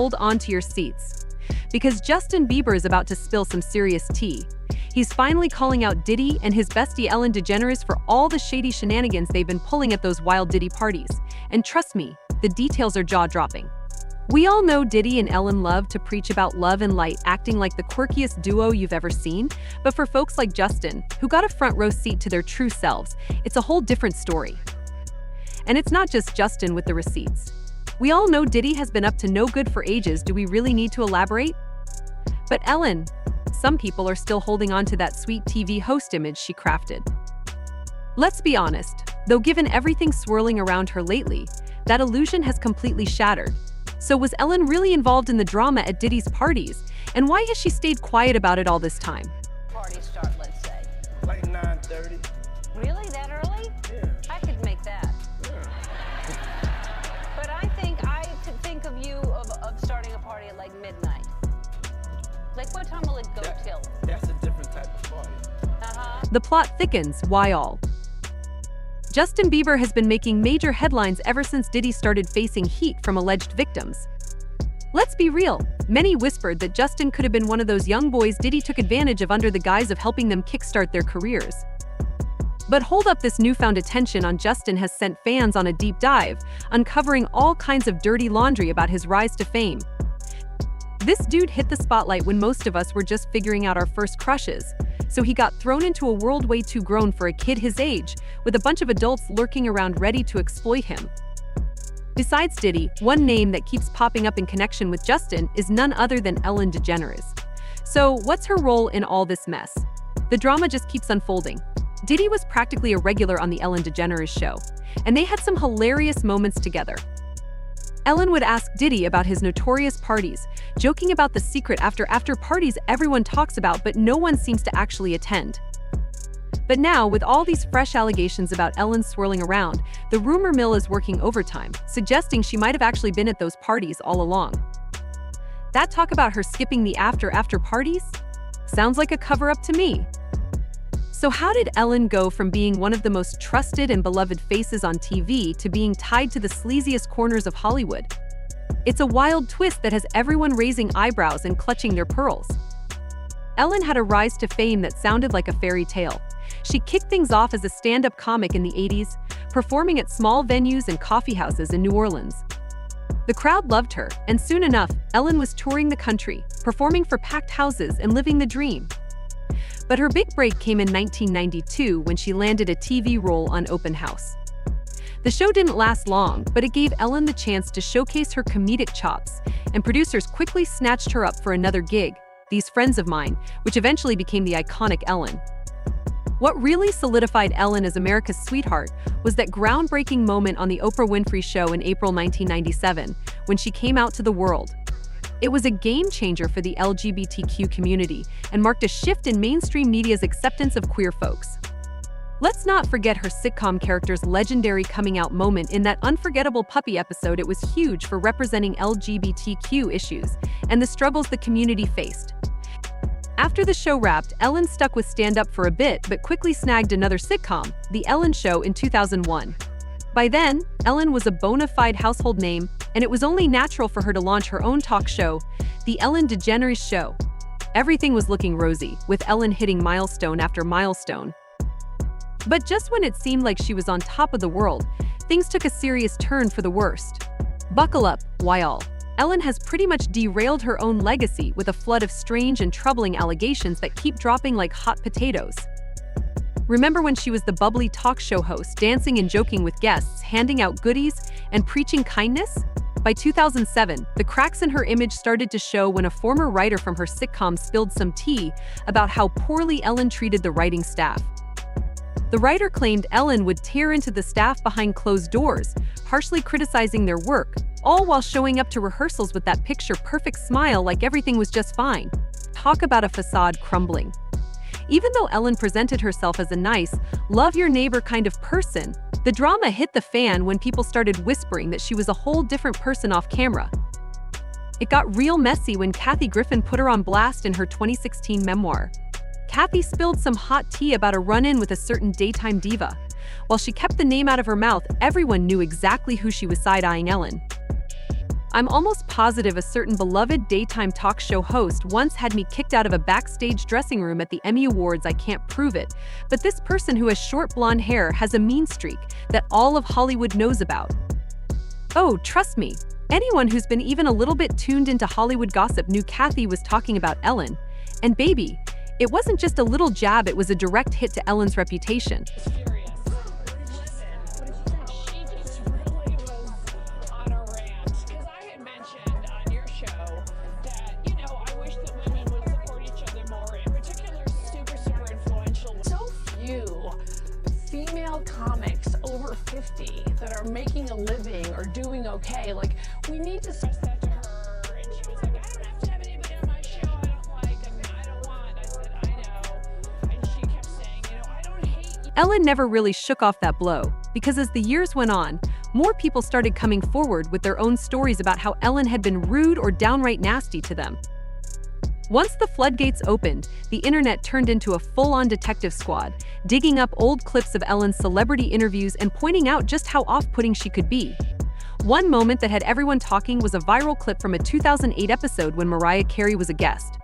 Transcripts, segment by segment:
hold on to your seats. Because Justin Bieber is about to spill some serious tea. He's finally calling out Diddy and his bestie EllenDeGeneres for all the shady shenanigans they've been pulling at those wild Diddy parties. And trust me, the details are jaw-dropping. We all know Diddy and Ellen love to preach about love and light, acting like the quirkiest duo you've ever seen. But for folks like Justin, who got a front row seat to their true selves, it's a whole different story. And it's not just Justin with the receipts. We all know Diddy has been up to no good for ages. Do we really need to elaborate? But Ellen, some people are still holding on to that sweet TV host image she crafted. Let's be honest, though, given everything swirling around her lately, that illusion has completely shattered. So was Ellen really involved in the drama at Diddy's parties? And why has she stayed quiet about it all this time? Party start, let's say. Like 9:30. Really? That early? Yeah. I could make that. But I could think of you of starting a party at like midnight. Like, what time will it go till? That's a different type of party. The plot thickens. Why all? Justin Bieber has been making major headlines ever since Diddy started facing heat from alleged victims. Let's be real, many whispered that Justin could have been one of those young boys Diddy took advantage of under the guise of helping them kickstart their careers. But hold up, this newfound attention on Justin has sent fans on a deep dive, uncovering all kinds of dirty laundry about his rise to fame. This dude hit the spotlight when most of us were just figuring out our first crushes, so he got thrown into a world way too grown for a kid his age, with a bunch of adults lurking around ready to exploit him. Besides Diddy, one name that keeps popping up in connection with Justin is none other than EllenDeGeneres. So what's her role in all this mess? The drama just keeps unfolding. Diddy was practically a regular on the EllenDeGeneres show, and they had some hilarious moments together. Ellen would ask Diddy about his notorious parties, joking about the secret after parties everyone talks about but no one seems to actually attend. But now, with all these fresh allegations about Ellen swirling around, the rumor mill is working overtime, suggesting she might have actually been at those parties all along. That talk about her skipping the after parties? Sounds like a cover-up to me. So how did Ellen go from being one of the most trusted and beloved faces on TV to being tied to the sleaziest corners of Hollywood? It's a wild twist that has everyone raising eyebrows and clutching their pearls. Ellen had a rise to fame that sounded like a fairy tale. She kicked things off as a stand-up comic in the 80s, performing at small venues and coffeehouses in New Orleans. The crowd loved her, and soon enough, Ellen was touring the country, performing for packed houses and living the dream. But her big break came in 1992 when she landed a TV role on Open House. The show didn't last long, but it gave Ellen the chance to showcase her comedic chops, and producers quickly snatched her up for another gig, These Friends of Mine, which eventually became the iconic Ellen. What really solidified Ellen as America's sweetheart was that groundbreaking moment on The Oprah Winfrey Show in April 1997, when she came out to the world. It was a game-changer for the LGBTQ community and marked a shift in mainstream media's acceptance of queer folks. Let's not forget her sitcom character's legendary coming-out moment in that unforgettable puppy episode. It was huge for representing LGBTQ issues and the struggles the community faced. After the show wrapped, Ellen stuck with stand-up for a bit but quickly snagged another sitcom, The Ellen Show, in 2001. By then, Ellen was a bona fide household name, and it was only natural for her to launch her own talk show, The EllenDeGeneres Show. Everything was looking rosy, with Ellen hitting milestone after milestone. But just when it seemed like she was on top of the world, things took a serious turn for the worst. Buckle up, why all? Ellen has pretty much derailed her own legacy with a flood of strange and troubling allegations that keep dropping like hot potatoes. Remember when she was the bubbly talk show host, dancing and joking with guests, handing out goodies, and preaching kindness? By 2007, the cracks in her image started to show when a former writer from her sitcom spilled some tea about how poorly Ellen treated the writing staff. The writer claimed Ellen would tear into the staff behind closed doors, harshly criticizing their work, all while showing up to rehearsals with that picture-perfect smile like everything was just fine. Talk about a facade crumbling. Even though Ellen presented herself as a nice, love-your-neighbor kind of person, the drama hit the fan when people started whispering that she was a whole different person off camera. It got real messy when Kathy Griffin put her on blast in her 2016 memoir. Kathy spilled some hot tea about a run-in with a certain daytime diva. While she kept the name out of her mouth, everyone knew exactly who she was side-eyeing Ellen. I'm almost positive a certain beloved daytime talk show host once had me kicked out of a backstage dressing room at the Emmy Awards. I can't prove it, but this person who has short blonde hair has a mean streak that all of Hollywood knows about. Oh, trust me, anyone who's been even a little bit tuned into Hollywood gossip knew Kathy was talking about Ellen. And baby, it wasn't just a little jab, it was a direct hit to Ellen's reputation. Female comics over 50 that are making a living or doing okay, like, we need to stress that to her. And she was like, I don't have to have anybody on my show I don't like, I don't want. I said, I know. And she kept saying, I don't hate you. Ellen never really shook off that blow, because as the years went on, more people started coming forward with their own stories about how Ellen had been rude or downright nasty to them. Once the floodgates opened, the internet turned into a full-on detective squad, digging up old clips of Ellen's celebrity interviews and pointing out just how off-putting she could be. One moment that had everyone talking was a viral clip from a 2008 episode when Mariah Carey was a guest.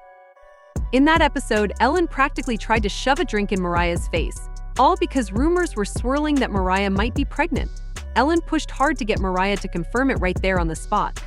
In that episode, Ellen practically tried to shove a drink in Mariah's face, all because rumors were swirling that Mariah might be pregnant. Ellen pushed hard to get Mariah to confirm it right there on the spot.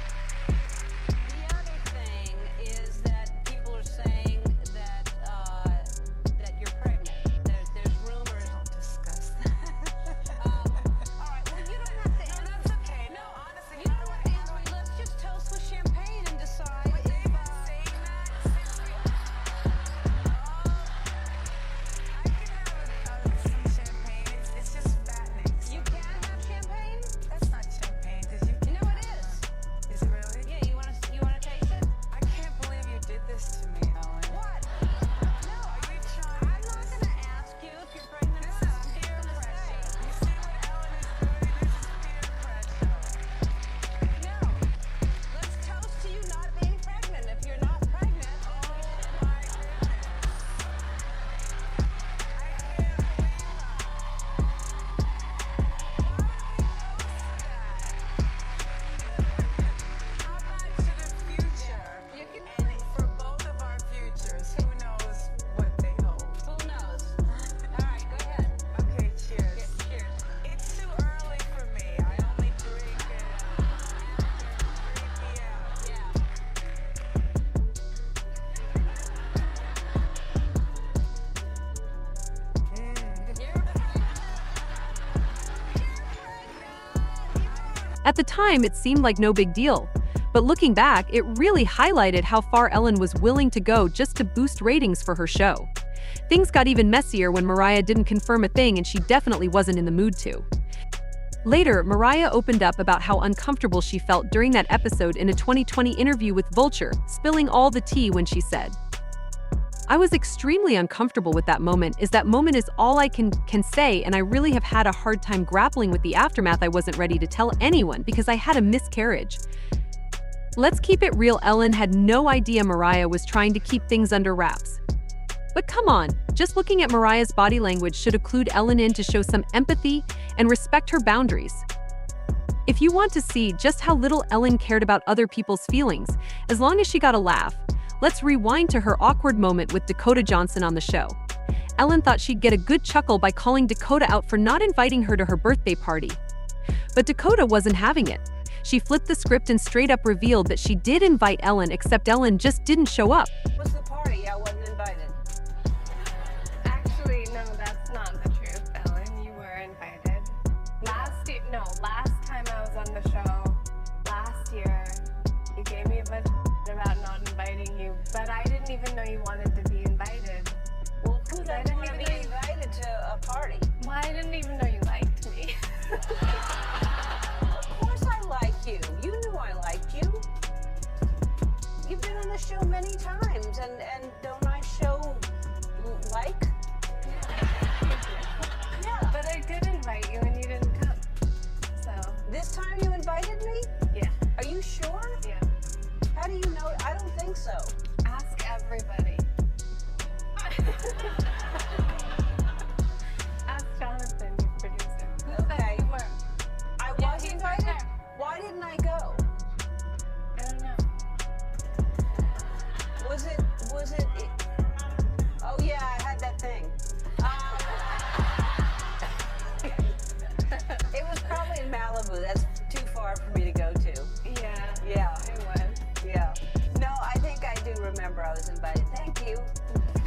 At the time, it seemed like no big deal. But looking back, it really highlighted how far Ellen was willing to go just to boost ratings for her show. Things got even messier when Mariah didn't confirm a thing, and she definitely wasn't in the mood to. Later, Mariah opened up about how uncomfortable she felt during that episode in a 2020 interview with Vulture, spilling all the tea when she said, "I was extremely uncomfortable with that moment. That moment is all I can say, and I really have had a hard time grappling with the aftermath. I wasn't ready to tell anyone because I had a miscarriage." Let's keep it real, Ellen had no idea Mariah was trying to keep things under wraps. But come on, just looking at Mariah's body language should have clued Ellen in to show some empathy and respect her boundaries. If you want to see just how little Ellen cared about other people's feelings, as long as she got a laugh, let's rewind to her awkward moment with Dakota Johnson on the show. Ellen thought she'd get a good chuckle by calling Dakota out for not inviting her to her birthday party. But Dakota wasn't having it. She flipped the script and straight up revealed that she did invite Ellen, except Ellen just didn't show up. What's the party? I wasn't invited. Actually, no, that's not the truth, Ellen. You were invited. Last time I was on the show, last year, you gave me a bunch of about not inviting you, but I didn't even know you wanted to be invited. Well, who doesn't want to be invited to a party? Well, I didn't even know you liked me. Of course I like you. You knew I liked you. You've been on the show many times, and don't I show like? Yeah, but I did invite you and you didn't come. So. This time you invited me? Yeah. Are you sure? Yeah. How do you know? I don't think so. Ask everybody. Ask Jonathan, your producer. Okay. You were. I was invited. Why didn't I go? that's too far for me to go to. Yeah. Yeah. It was. Yeah. No, I think I do remember I was invited. Thank you.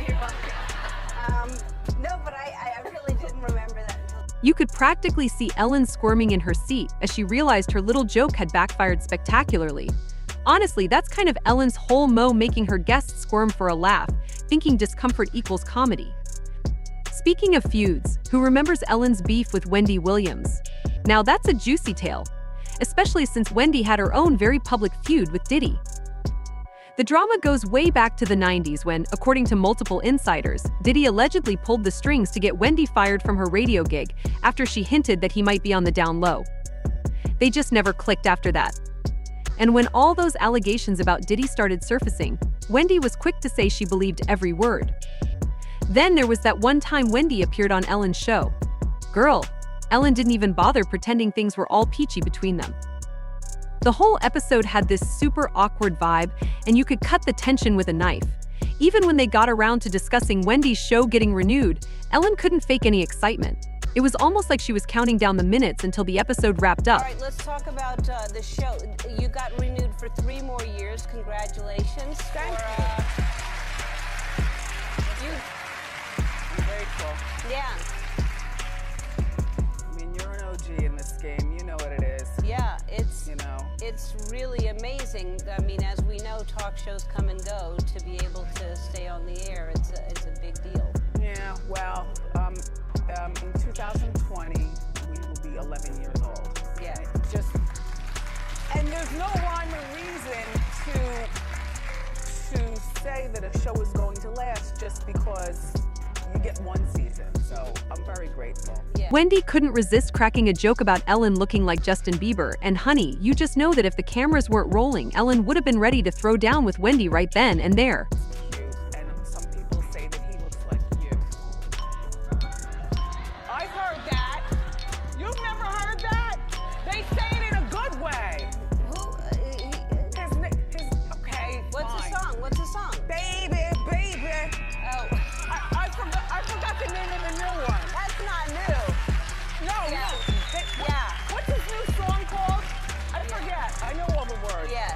You're welcome. No, but I really didn't remember that until. You could practically see Ellen squirming in her seat as she realized her little joke had backfired spectacularly. Honestly, that's kind of Ellen's whole mo, making her guests squirm for a laugh, thinking discomfort equals comedy. Speaking of feuds, who remembers Ellen's beef with Wendy Williams? Now that's a juicy tale, especially since Wendy had her own very public feud with Diddy. The drama goes way back to the 90s when, according to multiple insiders, Diddy allegedly pulled the strings to get Wendy fired from her radio gig after she hinted that he might be on the down low. They just never clicked after that. And when all those allegations about Diddy started surfacing, Wendy was quick to say she believed every word. Then there was that one time Wendy appeared on Ellen's show. Girl, Ellen didn't even bother pretending things were all peachy between them. The whole episode had this super awkward vibe, and you could cut the tension with a knife. Even when they got around to discussing Wendy's show getting renewed, Ellen couldn't fake any excitement. It was almost like she was counting down the minutes until the episode wrapped up. All right, let's talk about the show. You got renewed for 3 more years. Congratulations. Thank you. I'm grateful. Yeah, I mean, you're an OG in this game. You know what it is. yeah. You know. It's really amazing. I mean, as we know, talk shows come and go. To be able to stay on the air, it's a big deal. Yeah. Well, in 2020, we will be 11 years old. Yeah. And there's no rhyme or reason to say that a show is going to last just because you get one season. So I'm very grateful. Yeah. Wendy couldn't resist cracking a joke about Ellen looking like Justin Bieber, and honey, you just know that if the cameras weren't rolling, Ellen would have been ready to throw down with Wendy right then and there. Cute. And some people say that he looks like you. I heard that. You've never heard that? They say it in a good way. Who? Okay, What's fine. the song? What's the song? Baby, baby. Oh, I forgot the name of the new one. that's not new. No, Yeah. no. Yeah. What's his new song called? I forget. I know all the words. Yeah.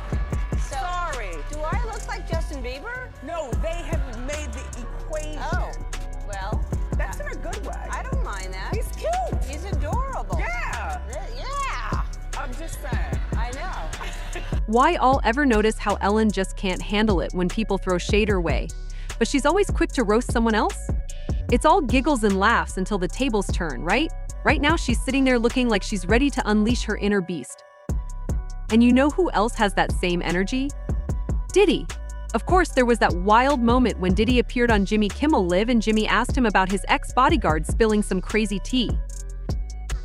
So, Sorry. do I look like Justin Bieber? No, they have made the equation. Oh, well, That's in a good way. I don't mind that. He's cute. He's adorable. Yeah. Yeah. I'm just saying. I know. Why all ever notice how Ellen just can't handle it when people throw shade her way, but she's always quick to roast someone else? It's all giggles and laughs until the tables turn, right? Right now she's sitting there looking like she's ready to unleash her inner beast. And you know who else has that same energy? Diddy. Of course, there was that wild moment when Diddy appeared on Jimmy Kimmel Live and Jimmy asked him about his ex-bodyguard spilling some crazy tea.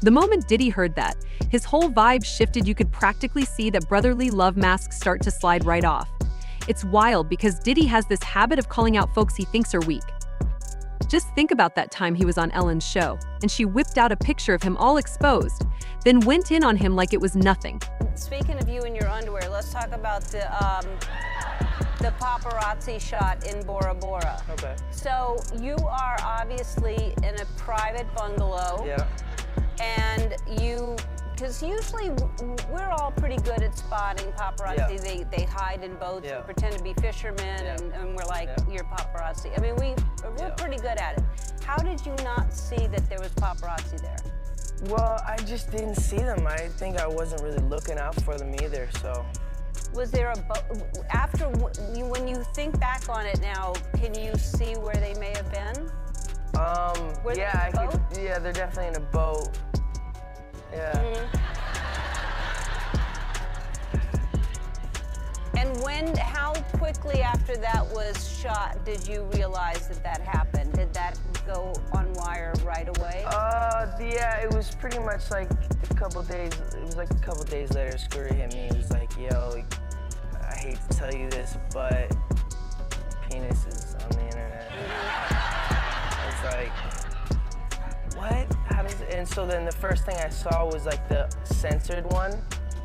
The moment Diddy heard that, his whole vibe shifted. You could practically see that brotherly love masks start to slide right off. It's wild because Diddy has this habit of calling out folks he thinks are weak. Just think about that time he was on Ellen's show, and she whipped out a picture of him all exposed, then went in on him like it was nothing. Speaking of you in your underwear, let's talk about the paparazzi shot in Bora Bora. Okay. So you are obviously in a private bungalow. Yeah. And because usually we're all pretty good at spotting paparazzi. Yeah. They hide in boats Yeah. and pretend to be fishermen, Yeah. and we're like, Yeah. you're paparazzi. I mean, we're Yeah. pretty good at it. How did you not see that there was paparazzi there? Well, I just didn't see them. I think I wasn't really looking out for them either, so. Was there a boat? When you think back on it now, can you see where they may have been? Were they yeah, in a boat? yeah, they're definitely in a boat. Yeah. And how quickly after that was shot did you realize that happened? Did that go on wire right away? Yeah, it was pretty much like a couple days. It was like a couple days later, Scooter hit me. He was like, "Yo, like, I hate to tell you this, but penis is on the internet." It's like, what? How does it? And so then the first thing I saw was like the censored one,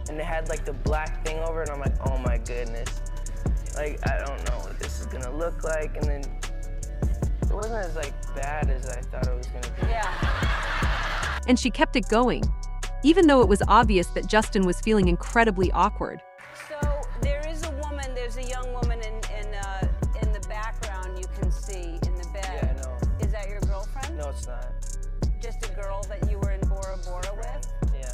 and they had like the black thing over it, and I'm like, oh my goodness. Like, I don't know what this is gonna look like, and then it wasn't as like bad as I thought it was gonna be. Yeah. And she kept it going. even though it was obvious that Justin was feeling incredibly awkward. So there's a young woman in the background you can see in the bed. Yeah, I know. Is that your girlfriend? No, it's not. Just a girl that you were in Bora Bora with? Yeah.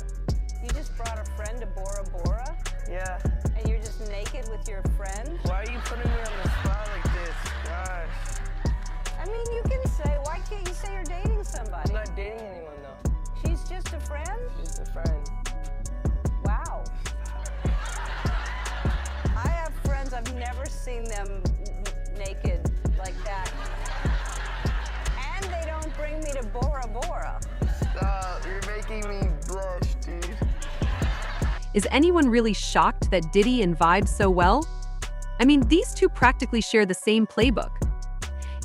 You just brought a friend to Bora Bora? Yeah. And you're just naked with your friend? Why are you putting me on the spot like this? Gosh. I mean, you can say, why can't you say you're dating somebody? I'm not dating anyone though. She's just a friend? She's a friend. Wow. I have friends, I've never seen them naked like that. And they don't bring me to Bora Bora. Stop, you're making me blush, dude. Is anyone really shocked that Diddy and Vibe so well? I mean, these two practically share the same playbook.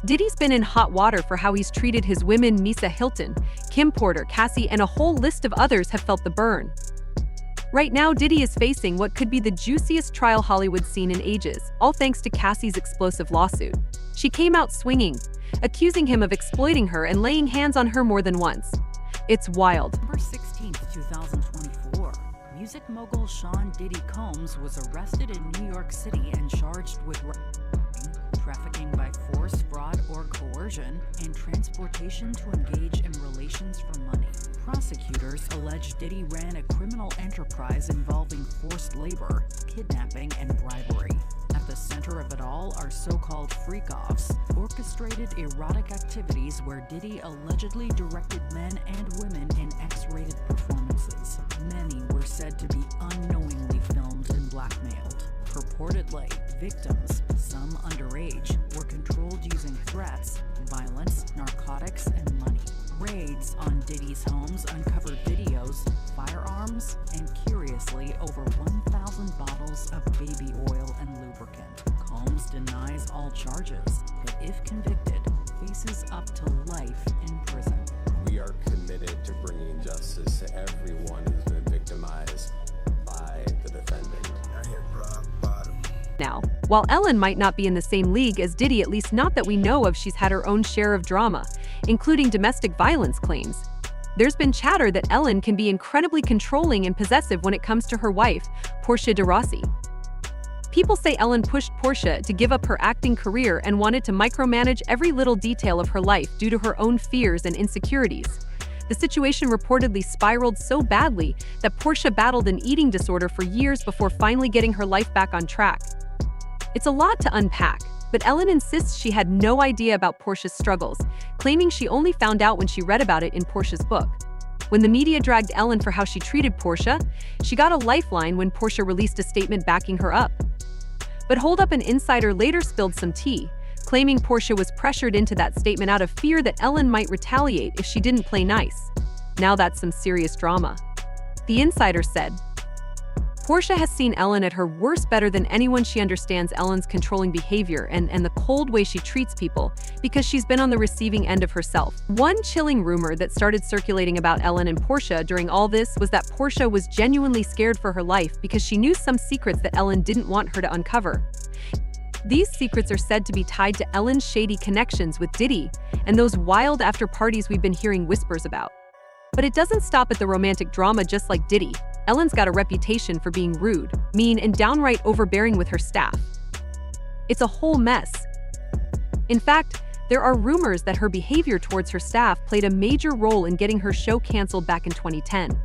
Diddy's been in hot water for how he's treated his women. Misa Hilton, Kim Porter, Cassie, and a whole list of others have felt the burn. Right now, Diddy is facing what could be the juiciest trial Hollywood's seen in ages, all thanks to Cassie's explosive lawsuit. She came out swinging, accusing him of exploiting her and laying hands on her more than once. It's wild. November 16, 2024, music mogul Sean Diddy Combs was arrested in New York City and charged with trafficking by force, fraud, or coercion, and transportation to engage in relations for money. Prosecutors allege Diddy ran a criminal enterprise involving forced labor, kidnapping, and bribery. At the center of it all are so-called freak-offs, orchestrated erotic activities where Diddy allegedly directed men and women in X-rated performances. Many were said to be unknowingly filmed and blackmailed. Purportedly, victims, some underage, were controlled using threats, violence, narcotics, and money. Raids on Diddy's homes uncovered videos, firearms, and curiously, over 1,000 bottles of baby oil and lubricant. Combs denies all charges, but if convicted, faces up to life in prison. We are committed to bringing justice to everyone who's been victimized by the defendant. I hit rock bottom. Now, while Ellen might not be in the same league as Diddy, at least not that we know of, she's had her own share of drama, including domestic violence claims. There's been chatter that Ellen can be incredibly controlling and possessive when it comes to her wife, Portia de Rossi. People say Ellen pushed Portia to give up her acting career and wanted to micromanage every little detail of her life due to her own fears and insecurities. The situation reportedly spiraled so badly that Portia battled an eating disorder for years before finally getting her life back on track. It's a lot to unpack, but Ellen insists she had no idea about Portia's struggles, claiming she only found out when she read about it in Portia's book. When the media dragged Ellen for how she treated Portia, she got a lifeline when Portia released a statement backing her up. But hold up, an insider later spilled some tea, claiming Portia was pressured into that statement out of fear that Ellen might retaliate if she didn't play nice. Now that's some serious drama. The insider said, Portia has seen Ellen at her worst better than anyone. She understands Ellen's controlling behavior and the cold way she treats people because she's been on the receiving end of herself. One chilling rumor that started circulating about Ellen and Portia during all this was that Portia was genuinely scared for her life because she knew some secrets that Ellen didn't want her to uncover. These secrets are said to be tied to Ellen's shady connections with Diddy and those wild after parties we've been hearing whispers about. But it doesn't stop at the romantic drama. Just like Diddy, Ellen's got a reputation for being rude, mean, and downright overbearing with her staff. It's a whole mess. In fact, there are rumors that her behavior towards her staff played a major role in getting her show canceled back in 2010.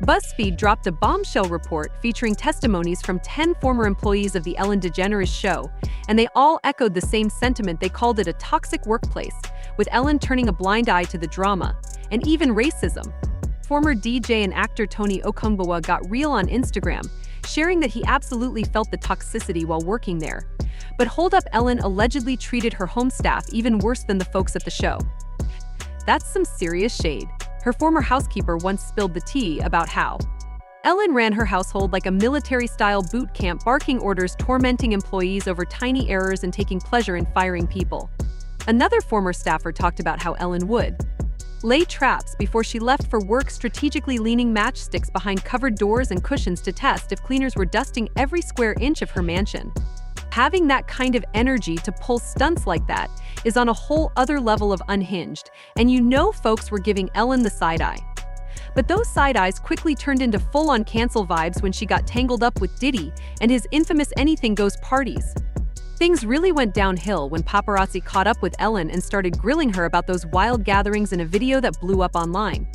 BuzzFeed dropped a bombshell report featuring testimonies from 10 former employees of the EllenDeGeneres show, and they all echoed the same sentiment. They called it a toxic workplace, with Ellen turning a blind eye to the drama, and even racism. Former DJ and actor Tony Okungbowa got real on Instagram, sharing that he absolutely felt the toxicity while working there. But hold up, Ellen allegedly treated her home staff even worse than the folks at the show. That's some serious shade. Her former housekeeper once spilled the tea about how Ellen ran her household like a military-style boot camp, barking orders, tormenting employees over tiny errors, and taking pleasure in firing people. Another former staffer talked about how Ellen would lay traps before she left for work, strategically leaning matchsticks behind covered doors and cushions to test if cleaners were dusting every square inch of her mansion. Having that kind of energy to pull stunts like that is on a whole other level of unhinged, and you know folks were giving Ellen the side eye. But those side eyes quickly turned into full-on cancel vibes when she got tangled up with Diddy and his infamous anything goes parties. Things really went downhill when paparazzi caught up with Ellen and started grilling her about those wild gatherings in a video that blew up online.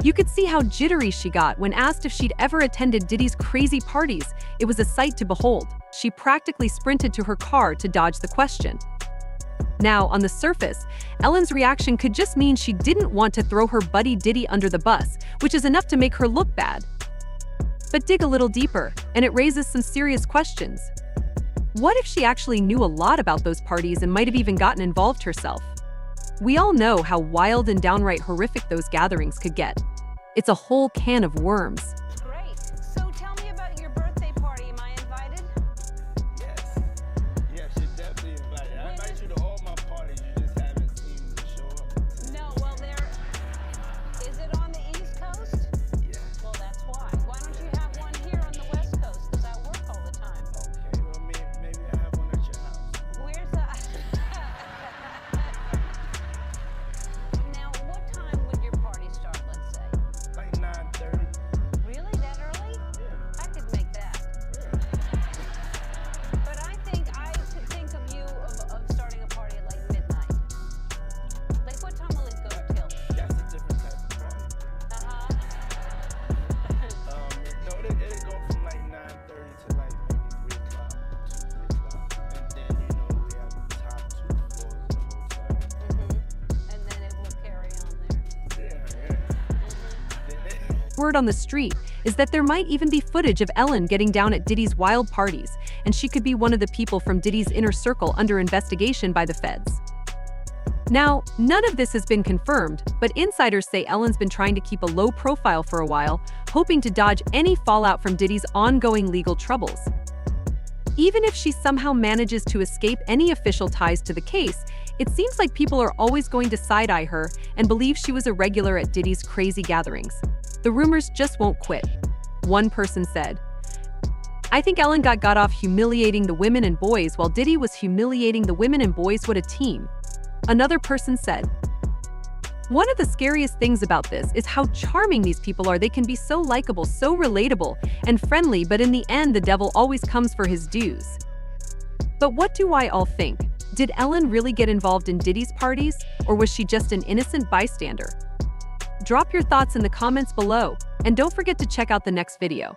You could see how jittery she got when asked if she'd ever attended Diddy's crazy parties. It was a sight to behold. She practically sprinted to her car to dodge the question. Now, on the surface, Ellen's reaction could just mean she didn't want to throw her buddy Diddy under the bus, which is enough to make her look bad. But dig a little deeper, and it raises some serious questions. What if she actually knew a lot about those parties and might have even gotten involved herself? We all know how wild and downright horrific those gatherings could get. It's a whole can of worms. Great. So tell me about your birthday party. Am I invited? Yes. Yes, you're definitely invited. I invite you to all my parties. You just haven't seen me show up. No, well, is it on the East Coast? Yeah. Well, that's why. Why don't you have one here on the West Coast? Because I work all the time. Okay, well, maybe I have one at your house. Where's that? Now, what time would your party start, let's say? Like 9:30. Really? That early? Yeah. I could make that. But I think I could think of you of starting a party at like midnight. Like, what time will it go till? That's a different type of party. Uh-huh. No, it'll go from like 9:30 to like maybe 3 o'clock, 2, 3 o'clock. And then, we have the top 2 floors of the hotel. And then it will carry on there. Yeah. Word on the street is that there might even be footage of Ellen getting down at Diddy's wild parties, and she could be one of the people from Diddy's inner circle under investigation by the feds. Now, none of this has been confirmed, but insiders say Ellen's been trying to keep a low profile for a while, hoping to dodge any fallout from Diddy's ongoing legal troubles. Even if she somehow manages to escape any official ties to the case, it seems like people are always going to side-eye her and believe she was a regular at Diddy's crazy gatherings. The rumors just won't quit. One person said, "I think Ellen got off humiliating the women and boys while Diddy was humiliating the women and boys. What a team." Another person said, "One of the scariest things about this is how charming these people are. They can be so likable, so relatable and friendly, but in the end, the devil always comes for his dues." But what do I all think? Did Ellen really get involved in Diddy's parties, or was she just an innocent bystander? Drop your thoughts in the comments below, and don't forget to check out the next video.